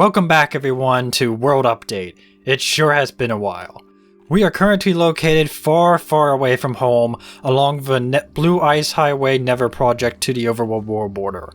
Welcome back everyone to World Update. It sure has been a while. We are currently located far away from home along the Blue Ice Highway Nether project to the Overworld world border.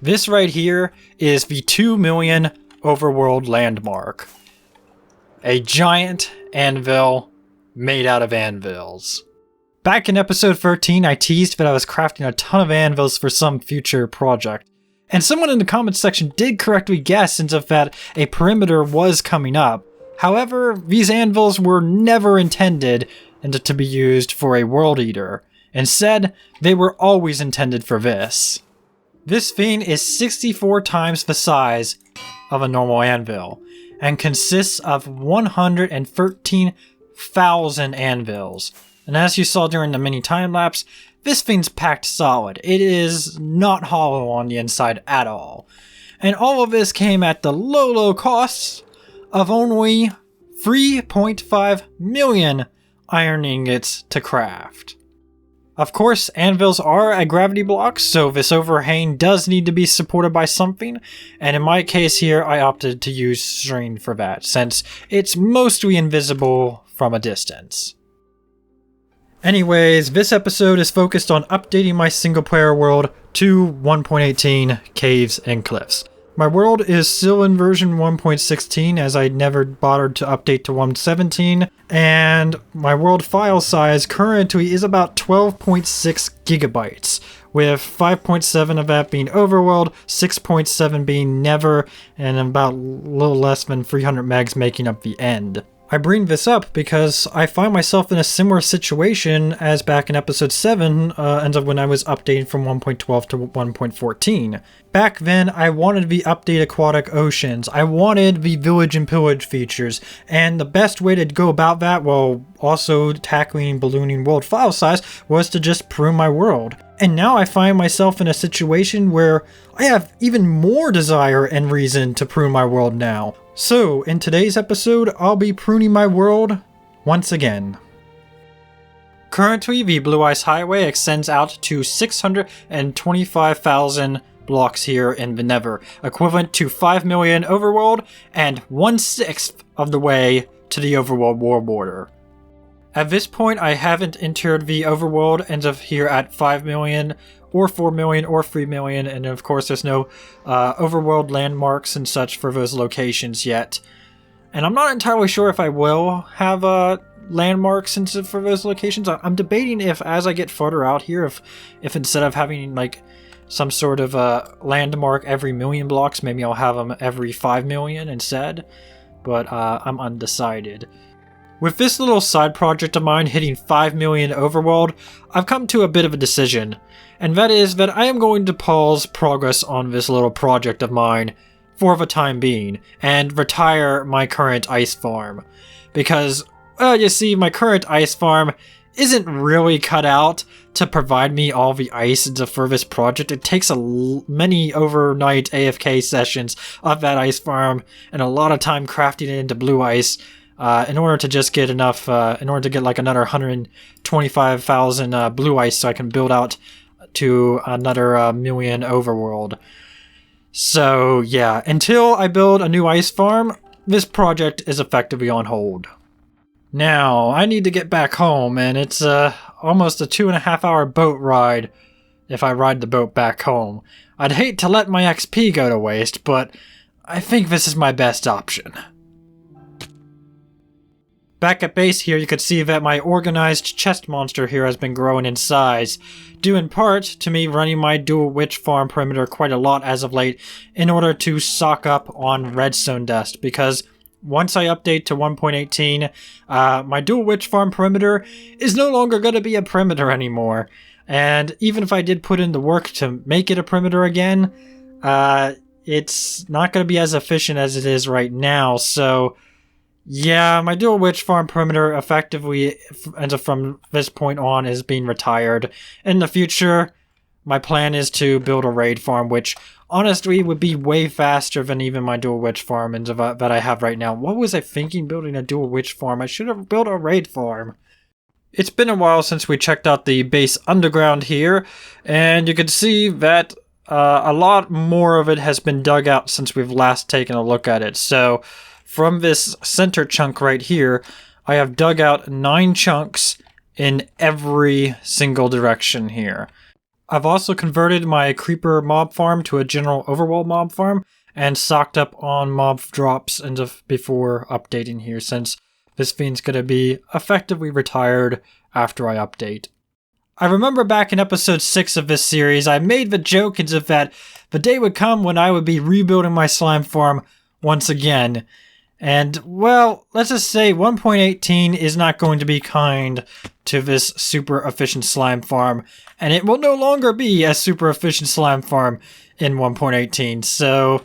This right here is the 2 million Overworld landmark. A giant anvil made out of anvils. Back in episode 13 I teased that I was crafting a ton of anvils for some future project. And someone in the comments section did correctly guess into that a perimeter was coming up. However, these anvils were never intended to be used for a world eater. Instead, they were always intended for this. This thing is 64 times the size of a normal anvil, and consists of 113,000 anvils. And as you saw during the mini time-lapse, this thing's packed solid. It is not hollow on the inside at all. And all of this came at the low costs of only 3.5 million iron ingots to craft. Of course, anvils are a gravity block, so this overhang does need to be supported by something, and in my case here, I opted to use string for that, since it's mostly invisible from a distance. Anyways, this episode is focused on updating my single player world to 1.18 Caves and Cliffs. My world is still in version 1.16 as I never bothered to update to 1.17, and my world file size currently is about 12.6 gigabytes, with 5.7 of that being Overworld, 6.7 being Nether, and about a little less than 300 megs making up the end. I bring this up because I find myself in a similar situation as back in episode 7 when I was updating from 1.12 to 1.14. Back then, I wanted the update aquatic oceans. I wanted the village and pillage features, and the best way to go about that while also tackling ballooning world file size was to just prune my world. And now I find myself in a situation where I have even more desire and reason to prune my world now. So, in today's episode, I'll be pruning my world once again. Currently, the Blue Ice Highway extends out to 625,000 blocks here in the Nether, equivalent to 5 million Overworld and 1/6 of the way to the Overworld war border. At this point, I haven't entered the Overworld and of here at 5 million, or 4 million, or 3 million, and of course there's no Overworld landmarks and such for those locations yet. And I'm not entirely sure if I will have landmarks for those locations. I'm debating if, as I get further out here, if instead of having like some sort of landmark every million blocks, maybe I'll have them every 5 million instead. But I'm undecided. With this little side project of mine hitting 5 million Overworld, I've come to a bit of a decision, and that is that I am going to pause progress on this little project of mine for the time being, and retire my current ice farm. Because, well, you see, my current ice farm isn't really cut out to provide me all the ice for this project. It takes many overnight AFK sessions of that ice farm, and a lot of time crafting it into blue ice, in order to just get enough, in order to get like another 125,000 blue ice so I can build out to another million Overworld. So yeah, until I build a new ice farm, this project is effectively on hold. Now, I need to get back home, and it's almost a 2.5 hour boat ride if I ride the boat back home. I'd hate to let my XP go to waste, but I think this is my best option. Back at base here, you could see that my organized chest monster here has been growing in size, due in part to me running my dual witch farm perimeter quite a lot as of late in order to stock up on redstone dust, because once I update to 1.18, my dual witch farm perimeter is no longer going to be a perimeter anymore, and even if I did put in the work to make it a perimeter again, it's not going to be as efficient as it is right now, so yeah, my dual witch farm perimeter effectively, from this point on, is being retired. In the future, my plan is to build a raid farm, which honestly would be way faster than even my dual witch farm that I have right now. What was I thinking building a dual witch farm? I should have built a raid farm. It's been a while since we checked out the base underground here, and you can see that a lot more of it has been dug out since we've last taken a look at it. So from this center chunk right here, I have dug out 9 chunks in every single direction here. I've also converted my creeper mob farm to a general overworld mob farm and socked up on mob drops before updating here, since this fiend's going to be effectively retired after I update. I remember back in episode 6 of this series, I made the joke as if that the day would come when I would be rebuilding my slime farm once again. And, well, let's just say 1.18 is not going to be kind to this super efficient slime farm, and it will no longer be a super efficient slime farm in 1.18. So,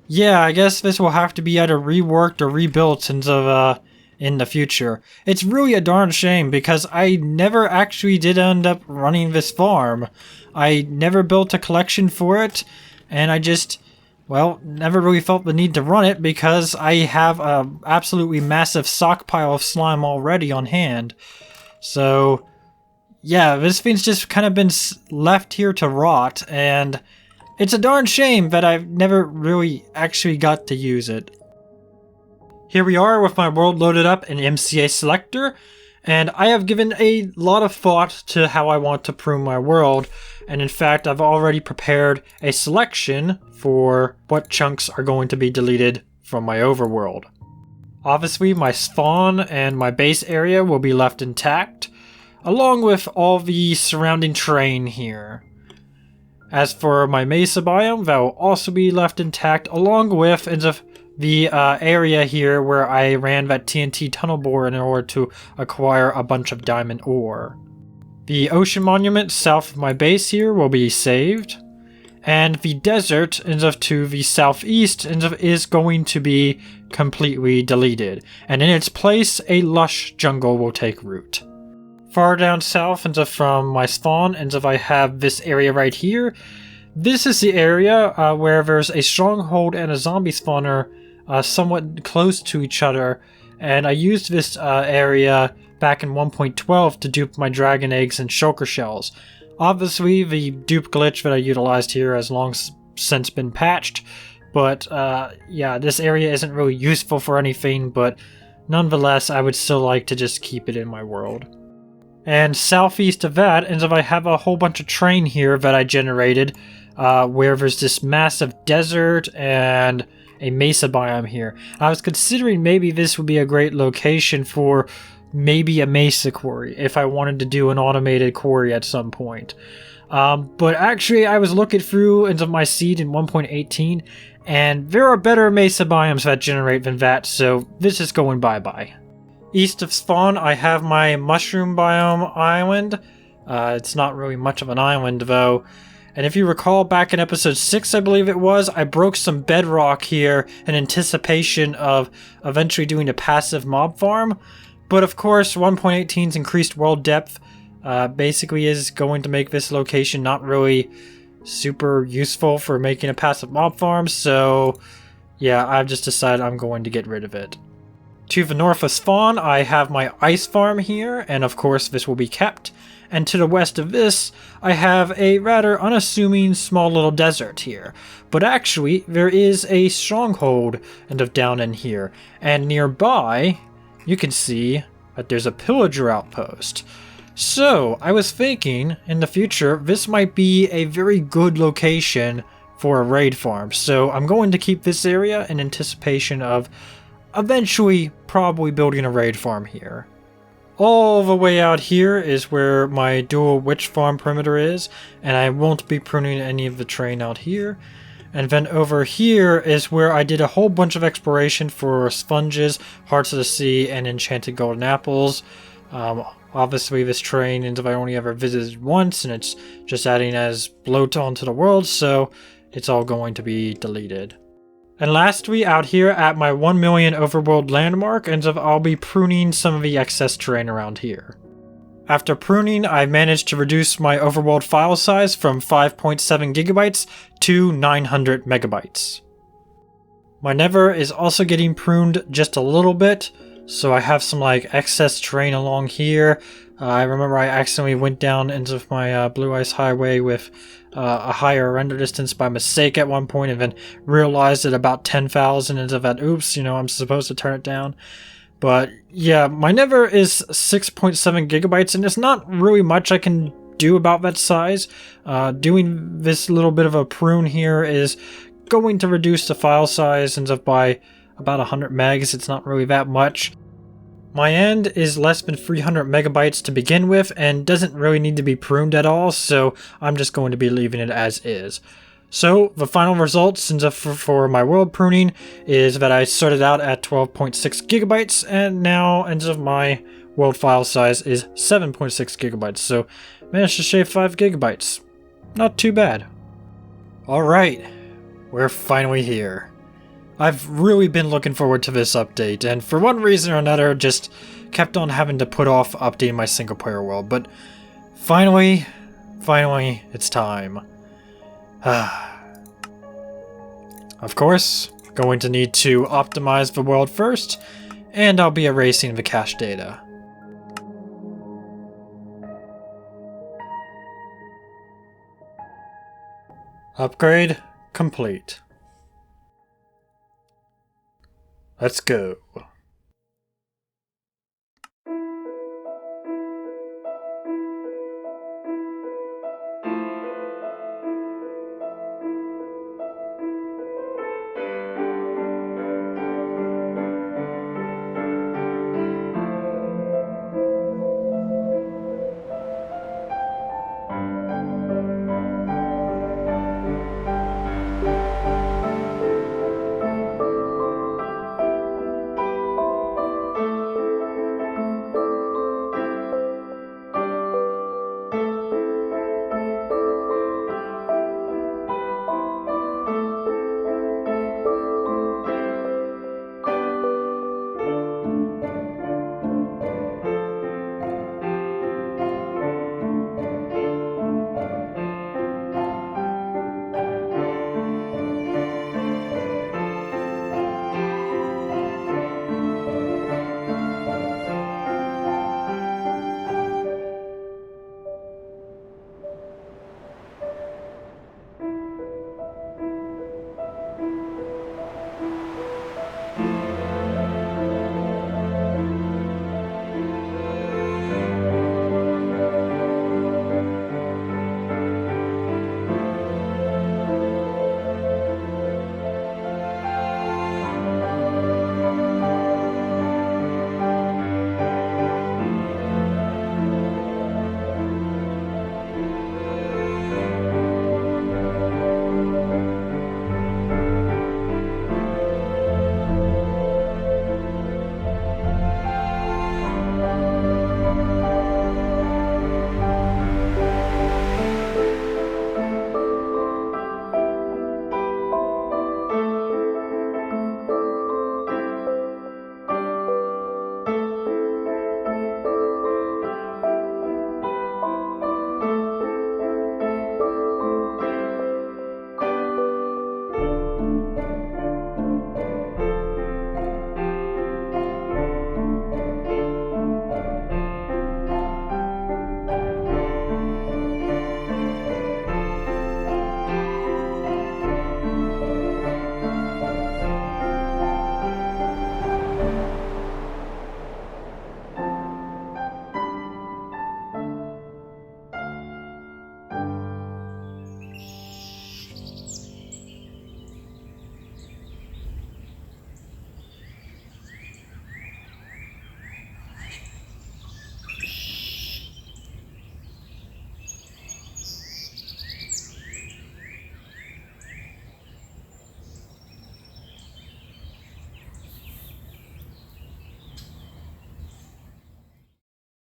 yeah, I guess this will have to be either reworked or rebuilt in the future. It's really a darn shame because I never actually did end up running this farm. I never built a collection for it, and I just, well, never really felt the need to run it because I have a absolutely massive stockpile of slime already on hand. So, yeah, this thing's just kind of been left here to rot, and it's a darn shame that I've never really actually got to use it. Here we are with my world loaded up in MCASelector, and I have given a lot of thought to how I want to prune my world, and in fact I've already prepared a selection for what chunks are going to be deleted from my overworld. Obviously my spawn and my base area will be left intact, along with all the surrounding terrain here. As for my mesa biome, that will also be left intact, along with the area here where I ran that TNT tunnel bore in order to acquire a bunch of diamond ore. The ocean monument south of my base here will be saved, and the desert to the southeast is going to be completely deleted, and in its place a lush jungle will take root. Far down south from my spawn, I have this area right here. This is the area where there's a stronghold and a zombie spawner somewhat close to each other, and I used this area back in 1.12 to dupe my dragon eggs and shulker shells. Obviously the dupe glitch that I utilized here has long since been patched, but yeah, this area isn't really useful for anything, but nonetheless I would still like to just keep it in my world. And southeast of that, I have a whole bunch of terrain here that I generated, where there's this massive desert and a mesa biome here. I was considering maybe this would be a great location for maybe a mesa quarry if I wanted to do an automated quarry at some point. But actually I was looking through into my seed in 1.18 and there are better mesa biomes that generate than that, so this is going bye-bye. East of spawn I have my mushroom biome island. It's not really much of an island though. And if you recall back in episode 6, I believe it was, I broke some bedrock here in anticipation of eventually doing a passive mob farm. But of course, 1.18's increased world depth basically is going to make this location not really super useful for making a passive mob farm. So yeah, I've just decided I'm going to get rid of it. To the north of spawn, I have my ice farm here, and of course this will be kept. And to the west of this, I have a rather unassuming small little desert here. But actually, there is a stronghold down in here. And nearby, you can see that there's a pillager outpost. So, I was thinking, in the future, this might be a very good location for a raid farm. So, I'm going to keep this area in anticipation of eventually probably building a raid farm here. All the way out here is where my dual witch farm perimeter is, and I won't be pruning any of the terrain out here. And then over here is where I did a whole bunch of exploration for sponges, hearts of the sea, and enchanted golden apples. Obviously this terrain I only ever visited once, and it's just adding as bloat onto the world, so it's all going to be deleted. And lastly, out here at my 1 million overworld landmark, I'll be pruning some of the excess terrain around here. After pruning, I managed to reduce my overworld file size from 5.7 gigabytes to 900 megabytes. My Nether is also getting pruned just a little bit. So I have some like excess terrain along here. I remember I accidentally went down into my Blue Ice Highway with a higher render distance by mistake at one point, and then realized at about 10,000 and that, oops, I'm supposed to turn it down. But yeah, my Nether is 6.7 gigabytes, and there's not really much I can do about that size. Doing this little bit of a prune here is going to reduce the file size by about 100 megs. It's not really that much. My end is less than 300 megabytes to begin with and doesn't really need to be pruned at all, so I'm just going to be leaving it as is. So the final results for my world pruning is that I started out at 12.6 gigabytes and now my world file size is 7.6 gigabytes, so managed to shave 5 gigabytes. Not too bad. Alright, we're finally here. I've really been looking forward to this update, and for one reason or another just kept on having to put off updating my single player world, but finally, it's time. Of course, going to need to optimize the world first, and I'll be erasing the cache data. Upgrade complete. Let's go.